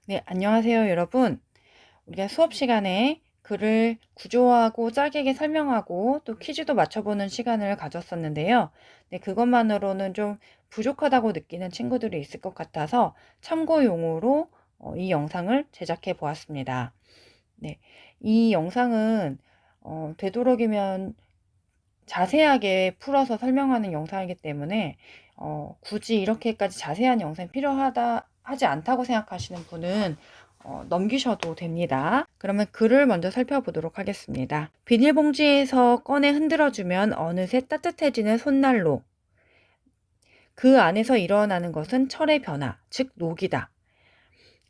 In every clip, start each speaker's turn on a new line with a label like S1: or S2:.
S1: 네, 안녕하세요, 여러분. 우리가 수업 시간에 글을 구조화하고 짜게 설명하고 또 퀴즈도 맞춰보는 시간을 가졌었는데요. 네, 그것만으로는 좀 부족하다고 느끼는 친구들이 있을 것 같아서 참고용으로 이 영상을 제작해 보았습니다. 네, 이 영상은 되도록이면 자세하게 풀어서 설명하는 영상이기 때문에 굳이 이렇게까지 자세한 영상이 하지 않다고 생각하시는 분은 넘기셔도 됩니다. 그러면 글을 먼저 살펴보도록 하겠습니다. 비닐봉지에서 꺼내 흔들어주면 어느새 따뜻해지는 손난로. 그 안에서 일어나는 것은 철의 변화, 즉 녹이다.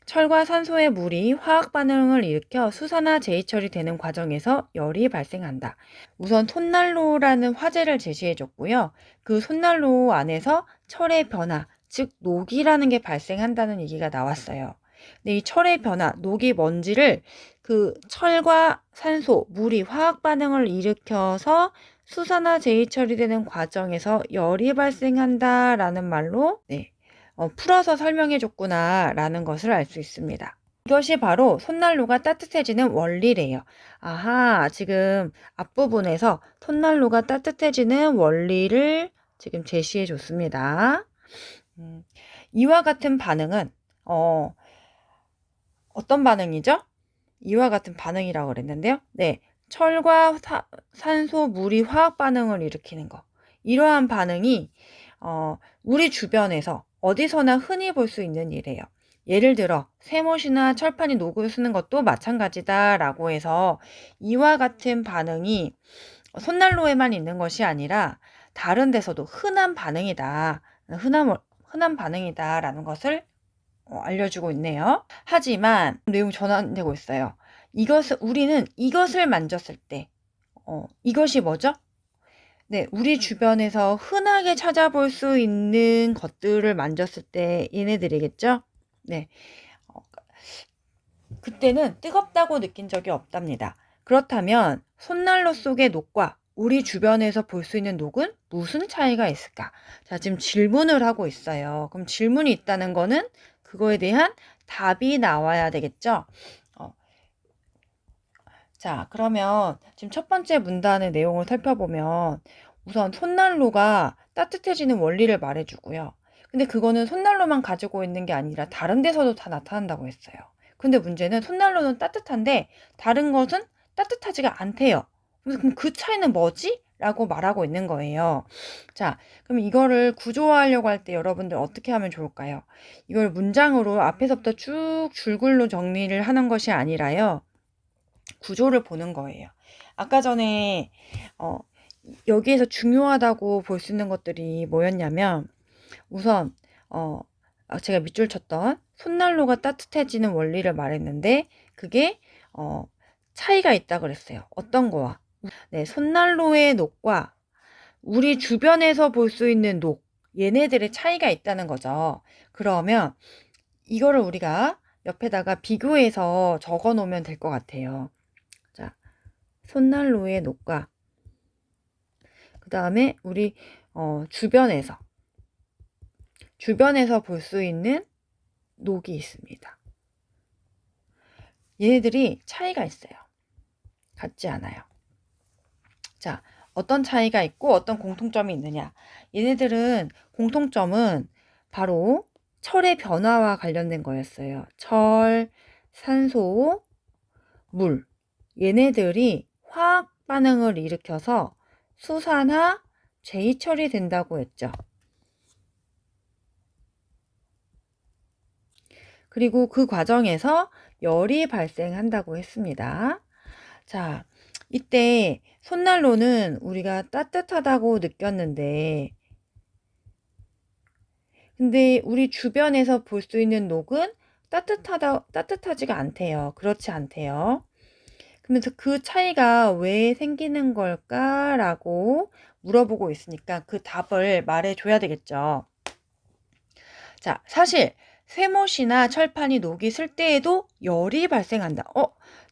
S1: 철과 산소의 물이 화학 반응을 일으켜 수산화 제이철이 되는 과정에서 열이 발생한다. 우선 손난로라는 화재를 제시해 줬고요. 그 손난로 안에서 철의 변화, 즉 녹이라는 게 발생한다는 얘기가 나왔어요. 근데 이 철의 변화, 녹이 뭔지를 그 철과 산소, 물이 화학 반응을 일으켜서 수산화 제이철이 되는 과정에서 열이 발생한다라는 말로 풀어서 설명해 줬구나 라는 것을 알 수 있습니다. 이것이 바로 손난로가 따뜻해지는 원리래요. 아하, 지금 앞부분에서 손난로가 따뜻해지는 원리를 지금 제시해 줬습니다. 이와 같은 반응은 어떤 반응이죠? 이와 같은 반응이라고 그랬는데요. 네, 철과 산소, 물이 화학 반응을 일으키는 거. 이러한 반응이 우리 주변에서 어디서나 흔히 볼 수 있는 일이에요. 예를 들어 쇠못이나 철판이 녹을 쓰는 것도 마찬가지다라고 해서 이와 같은 반응이 손난로에만 있는 것이 아니라 다른 데서도 흔한 반응이다. 흔한 반응이다라는 것을 알려주고 있네요. 하지만 내용이 전환되고 있어요. 우리는 이것을 만졌을 때 이것이 뭐죠? 네, 우리 주변에서 흔하게 찾아볼 수 있는 것들을 만졌을 때 얘네들이겠죠? 네, 그때는 뜨겁다고 느낀 적이 없답니다. 그렇다면 손난로 속의 녹과 우리 주변에서 볼 수 있는 녹은 무슨 차이가 있을까? 자, 지금 질문을 하고 있어요. 그럼 질문이 있다는 거는 그거에 대한 답이 나와야 되겠죠? 자, 그러면 지금 첫 번째 문단의 내용을 살펴보면 우선 손난로가 따뜻해지는 원리를 말해주고요. 근데 그거는 손난로만 가지고 있는 게 아니라 다른 데서도 다 나타난다고 했어요. 근데 문제는 손난로는 따뜻한데 다른 것은 따뜻하지가 않대요. 그럼 그 차이는 뭐지? 라고 말하고 있는 거예요. 자, 그럼 이거를 구조화하려고 할 때 여러분들 어떻게 하면 좋을까요? 이걸 문장으로 앞에서부터 쭉 줄글로 정리를 하는 것이 아니라요. 구조를 보는 거예요. 아까 전에 여기에서 중요하다고 볼 수 있는 것들이 뭐였냐면 우선 제가 밑줄 쳤던 손난로가 따뜻해지는 원리를 말했는데 그게 차이가 있다 그랬어요. 어떤 거와? 네, 손난로의 녹과 우리 주변에서 볼 수 있는 녹, 얘네들의 차이가 있다는 거죠. 그러면 이거를 우리가 옆에다가 비교해서 적어 놓으면 될 것 같아요. 자, 손난로의 녹과 그 다음에 우리 주변에서 볼 수 있는 녹이 있습니다. 얘네들이 차이가 있어요. 같지 않아요. 자, 어떤 차이가 있고 어떤 공통점이 있느냐. 얘네들은 공통점은 바로 철의 변화와 관련된 거였어요. 철, 산소, 물. 얘네들이 화학 반응을 일으켜서 수산화, 제이철이 된다고 했죠. 그리고 그 과정에서 열이 발생한다고 했습니다. 자, 이때 손난로는 우리가 따뜻하다고 느꼈는데 근데 우리 주변에서 볼 수 있는 녹은 따뜻하지가 않대요. 그렇지 않대요. 그러면서 그 차이가 왜 생기는 걸까라고 물어보고 있으니까 그 답을 말해줘야 되겠죠. 자, 사실 쇠못이나 철판이 녹이 슬 때에도 열이 발생한다.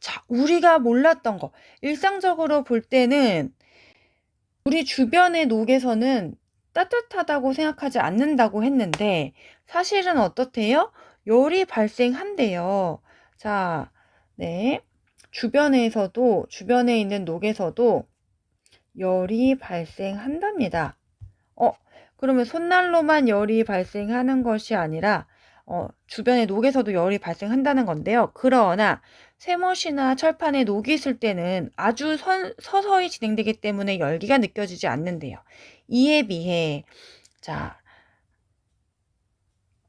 S1: 자, 우리가 몰랐던 거. 일상적으로 볼 때는 우리 주변의 녹에서는 따뜻하다고 생각하지 않는다고 했는데 사실은 어떻대요? 열이 발생한대요. 자, 네. 주변에 있는 녹에서도 열이 발생한답니다. 그러면 손난로만 열이 발생하는 것이 아니라 주변의 녹에서도 열이 발생한다는 건데요. 그러나 쇠못이나 철판에 녹이 있을 때는 아주 서서히 진행되기 때문에 열기가 느껴지지 않는데요. 이에 비해 자,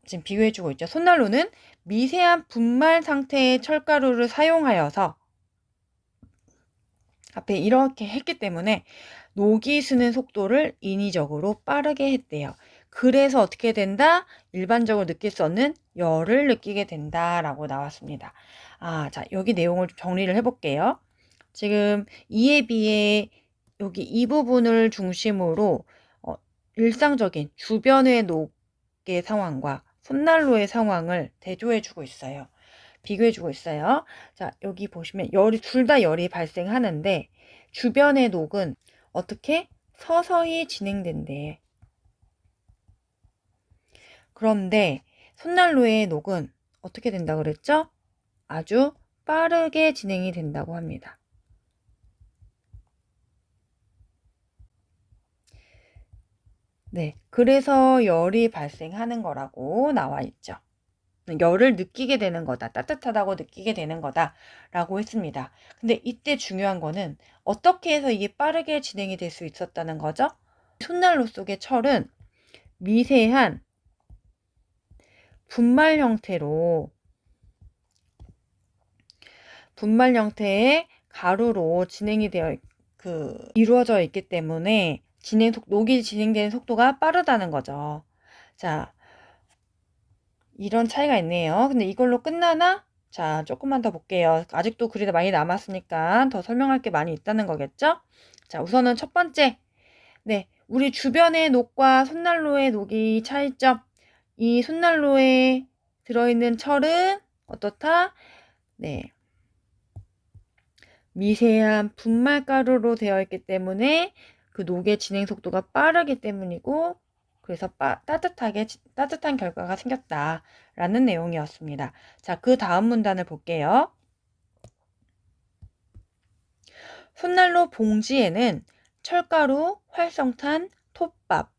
S1: 지금 비교해주고 있죠. 손난로는 미세한 분말 상태의 철가루를 사용하여서 앞에 이렇게 했기 때문에 녹이 스는 속도를 인위적으로 빠르게 했대요. 그래서 어떻게 된다? 일반적으로 느낄 수 없는 열을 느끼게 된다라고 나왔습니다. 자, 여기 내용을 좀 정리를 해볼게요. 지금 이에 비해 여기 이 부분을 중심으로 일상적인 주변의 녹의 상황과 손난로의 상황을 대조해주고 있어요. 비교해주고 있어요. 자, 여기 보시면 둘 다 열이 발생하는데 주변의 녹은 어떻게? 서서히 진행된대. 그런데 손난로의 녹은 어떻게 된다고 그랬죠? 아주 빠르게 진행이 된다고 합니다. 네, 그래서 열이 발생하는 거라고 나와 있죠. 열을 느끼게 되는 거다. 따뜻하다고 느끼게 되는 거다. 라고 했습니다. 근데 이때 중요한 거는 어떻게 해서 이게 빠르게 진행이 될 수 있었다는 거죠? 손난로 속의 철은 미세한 분말 형태의 가루로 진행이 이루어져 있기 때문에 녹이 진행되는 속도가 빠르다는 거죠. 자, 이런 차이가 있네요. 근데 이걸로 끝나나? 자, 조금만 더 볼게요. 아직도 글이 많이 남았으니까 더 설명할 게 많이 있다는 거겠죠? 자, 우선은 첫 번째. 네, 우리 주변의 녹과 손난로의 녹이 차이점. 이 손난로에 들어있는 철은 어떻다? 네, 미세한 분말가루로 되어 있기 때문에 그 녹의 진행 속도가 빠르기 때문이고, 그래서 따뜻한 결과가 생겼다라는 내용이었습니다. 자, 그 다음 문단을 볼게요. 손난로 봉지에는 철가루, 활성탄, 톱밥,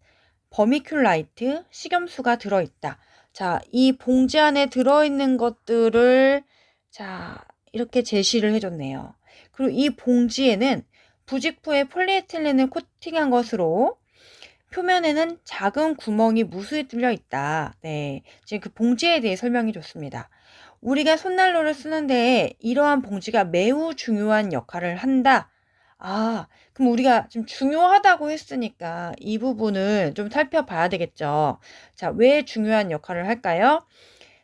S1: 버미큘라이트, 식염수가 들어있다. 자, 이 봉지 안에 들어있는 것들을 자, 이렇게 제시를 해줬네요. 그리고 이 봉지에는 부직포에 폴리에틸렌을 코팅한 것으로 표면에는 작은 구멍이 무수히 뚫려 있다. 네, 지금 그 봉지에 대해 설명해 줬습니다. 우리가 손난로를 쓰는데 이러한 봉지가 매우 중요한 역할을 한다. 그럼 우리가 좀 중요하다고 했으니까 이 부분을 좀 살펴봐야 되겠죠. 자, 왜 중요한 역할을 할까요?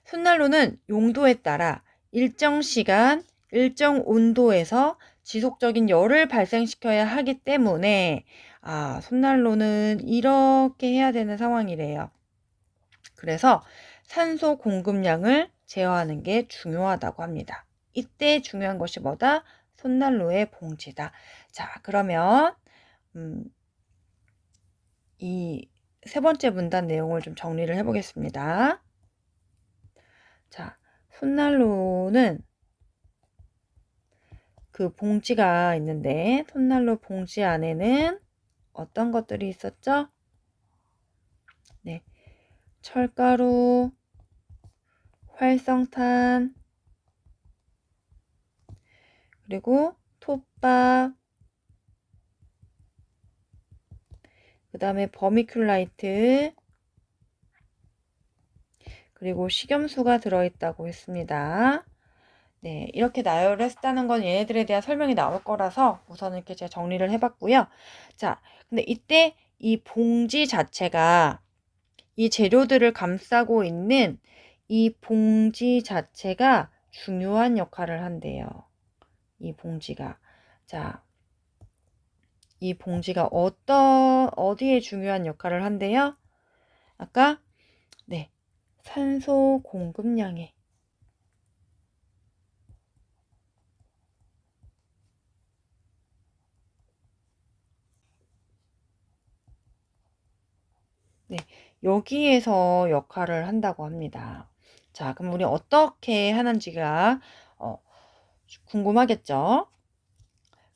S1: 손난로는 용도에 따라 일정 시간, 일정 온도에서 지속적인 열을 발생시켜야 하기 때문에 손난로는 이렇게 해야 되는 상황이래요. 그래서 산소 공급량을 제어하는 게 중요하다고 합니다. 이때 중요한 것이 뭐다? 손난로의 봉지다. 자, 그러면 이 세 번째 문단 내용을 좀 정리를 해보겠습니다. 자, 손난로는 그 봉지가 있는데 손난로 봉지 안에는 어떤 것들이 있었죠? 네, 철가루, 활성탄, 그리고 톱밥, 그 다음에 버미큘라이트, 그리고 식염수가 들어있다고 했습니다. 네, 이렇게 나열을 했다는 건 얘네들에 대한 설명이 나올 거라서 우선은 이렇게 제가 정리를 해봤고요. 자, 근데 이때 이 봉지 자체가 이 재료들을 감싸고 있는 이 봉지 자체가 중요한 역할을 한대요. 이 봉지가. 자, 이 봉지가 어디에 중요한 역할을 한대요? 아까, 네, 산소 공급량에. 네, 여기에서 역할을 한다고 합니다. 자, 그럼 우리 어떻게 하는지가 궁금하겠죠?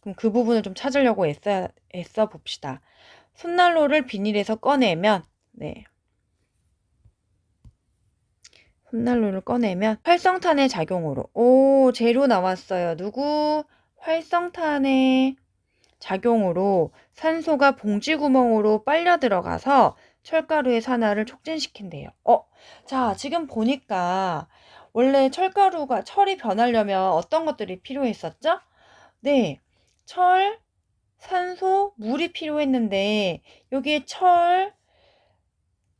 S1: 그럼 그 부분을 좀 찾으려고 애써 봅시다. 손난로를 비닐에서 꺼내면, 네. 손난로를 꺼내면 활성탄의 작용으로, 재료 나왔어요. 누구? 활성탄의 작용으로 산소가 봉지 구멍으로 빨려 들어가서 철가루의 산화를 촉진시킨대요. 자, 지금 보니까 원래 철이 변하려면 어떤 것들이 필요했었죠? 네, 철, 산소, 물이 필요했는데 여기에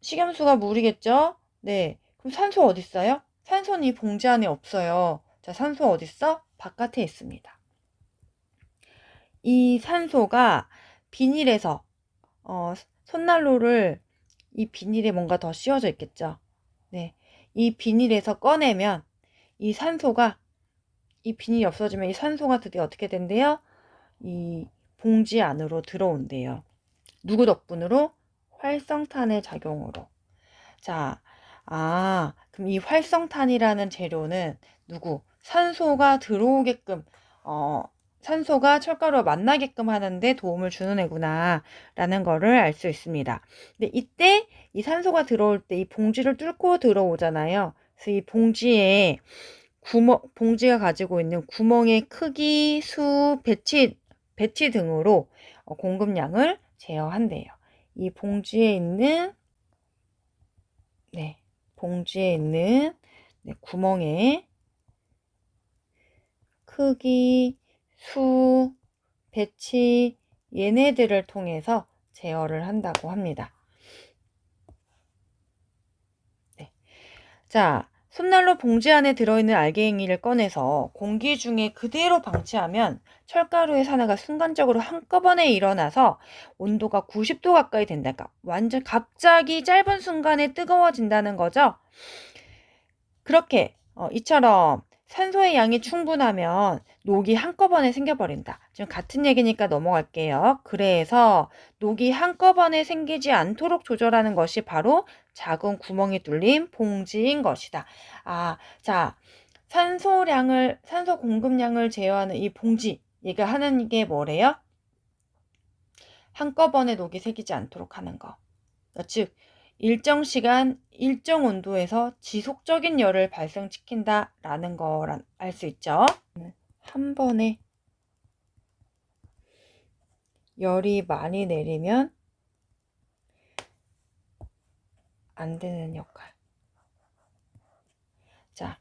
S1: 식염수가 물이겠죠? 네, 그럼 산소 어디 있어요? 산소는 이 봉지 안에 없어요. 자, 산소 어디 있어? 바깥에 있습니다. 이 산소가 비닐에서 손난로를 이 비닐에 뭔가 더 씌워져 있겠죠. 네, 이 비닐에서 꺼내면 이 비닐이 없어지면 이 산소가 드디어 어떻게 된대요? 이 봉지 안으로 들어온대요. 누구 덕분으로? 활성탄의 작용으로. 자, 그럼 이 활성탄이라는 재료는 누구? 산소가 들어오게끔, 산소가 철가루와 만나게끔 하는데 도움을 주는 애구나, 라는 거를 알 수 있습니다. 근데 이때 이 산소가 들어올 때 이 봉지를 뚫고 들어오잖아요. 그래서 이 봉지가 가지고 있는 구멍의 크기, 수, 배치 등으로 공급량을 제어한대요. 이 봉지에 있는 구멍의 크기, 수, 배치 얘네들을 통해서 제어를 한다고 합니다. 네. 자, 손난로 봉지 안에 들어있는 알갱이를 꺼내서 공기 중에 그대로 방치하면 철가루의 산화가 순간적으로 한꺼번에 일어나서 온도가 90도 가까이 된다. 그러니까 완전 갑자기 짧은 순간에 뜨거워진다는 거죠. 그렇게 이처럼 산소의 양이 충분하면 녹이 한꺼번에 생겨버린다. 지금 같은 얘기니까 넘어갈게요. 그래서 녹이 한꺼번에 생기지 않도록 조절하는 것이 바로 작은 구멍이 뚫린 봉지인 것이다. 자, 산소 공급량을 제어하는 이 봉지, 얘가 하는 게 뭐래요? 한꺼번에 녹이 새기지 않도록 하는 거. 즉, 일정 시간, 일정 온도에서 지속적인 열을 발생시킨다라는 걸 알 수 있죠. 한 번에 열이 많이 내리면 안 되는 역할. 자,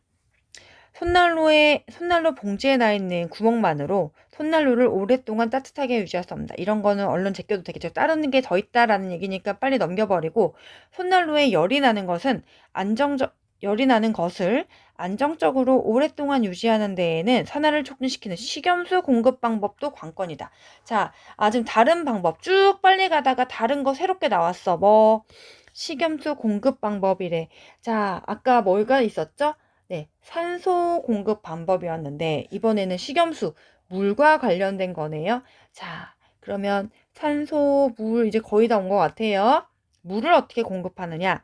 S1: 손난로 봉지에 나 있는 구멍만으로 손난로를 오랫동안 따뜻하게 유지할 수 없다. 이런 거는 얼른 제껴도 되겠죠. 다른 게 더 있다라는 얘기니까 빨리 넘겨버리고, 손난로에 열이 나는 것을 안정적으로 오랫동안 유지하는 데에는 산화를 촉진시키는 식염수 공급 방법도 관건이다. 자, 지금 다른 방법 쭉 빨리 가다가 다른 거 새롭게 나왔어. 식염수 공급 방법이래. 자, 아까 뭐가 있었죠? 네, 산소 공급 방법이었는데 이번에는 식염수, 물과 관련된 거네요. 자, 그러면 산소, 물 이제 거의 다 온 것 같아요. 물을 어떻게 공급하느냐?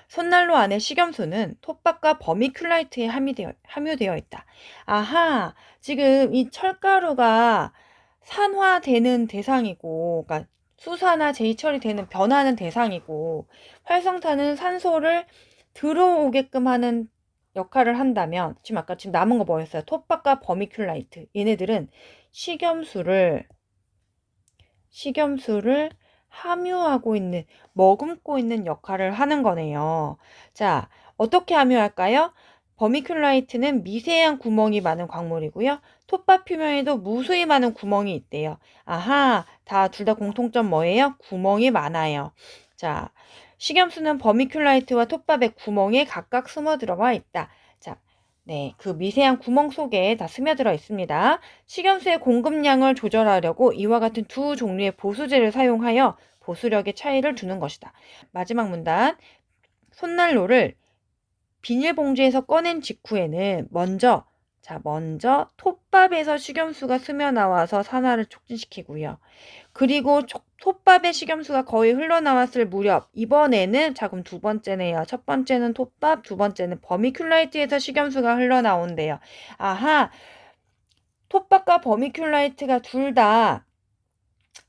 S1: 손난로 안에 식염수는 톱밥과 버미큘라이트에 함유되어 있다. 지금 이 철가루가 산화되는 대상이고, 그러니까 수산화, 제이철이 변하는 대상이고, 활성탄은 산소를 들어오게끔 하는 역할을 한다면, 지금 남은 거 뭐였어요? 톱밥과 버미큘라이트. 얘네들은 식염수를 함유하고 있는, 머금고 있는 역할을 하는 거네요. 자, 어떻게 함유할까요? 버미큘라이트는 미세한 구멍이 많은 광물이고요. 톱밥 표면에도 무수히 많은 구멍이 있대요. 둘 다 공통점 뭐예요? 구멍이 많아요. 자, 식염수는 버미큘라이트와 톱밥의 구멍에 각각 숨어 들어와 있다. 자, 네, 그 미세한 구멍 속에 다 스며들어 있습니다. 식염수의 공급량을 조절하려고 이와 같은 두 종류의 보수제를 사용하여 보수력의 차이를 두는 것이다. 마지막 문단. 손난로를 비닐봉지에서 꺼낸 직후에는 먼저 자, 먼저 톱밥에서 식염수가 스며나와서 산화를 촉진시키고요. 그리고 톱밥에 식염수가 거의 흘러나왔을 무렵, 이번에는, 자, 그럼 두 번째네요. 첫 번째는 톱밥, 두 번째는 버미큘라이트에서 식염수가 흘러나온대요. 아하, 톱밥과 버미큘라이트가 둘 다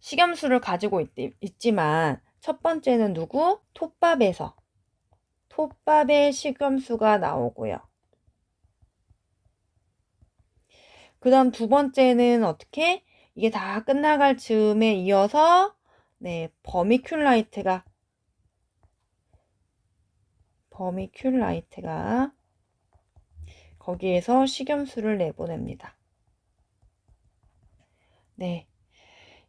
S1: 식염수를 가지고 있지만 첫 번째는 누구? 톱밥에서. 톱밥에 식염수가 나오고요. 그 다음 두 번째는 어떻게? 이게 다 끝나갈 즈음에 이어서 네, 버미큘라이트가 거기에서 식염수를 내보냅니다. 네.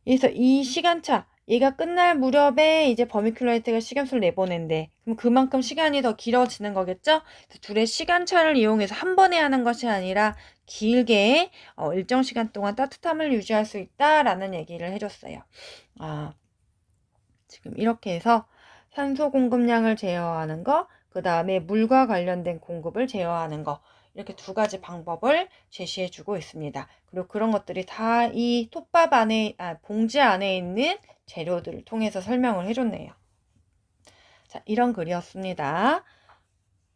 S1: 그래서 이 시간차, 얘가 끝날 무렵에 이제 버미큘라이트가 식염수를 내보낸대. 그럼 그만큼 시간이 더 길어지는 거겠죠? 둘의 시간차를 이용해서 한 번에 하는 것이 아니라 길게 일정 시간 동안 따뜻함을 유지할 수 있다라는 얘기를 해줬어요. 지금 이렇게 해서 산소 공급량을 제어하는 거, 그 다음에 물과 관련된 공급을 제어하는 거, 이렇게 두 가지 방법을 제시해 주고 있습니다. 그리고 그런 것들이 다 이 톱밥 안에, 봉지 안에 있는 재료들을 통해서 설명을 해줬네요. 자, 이런 글이었습니다.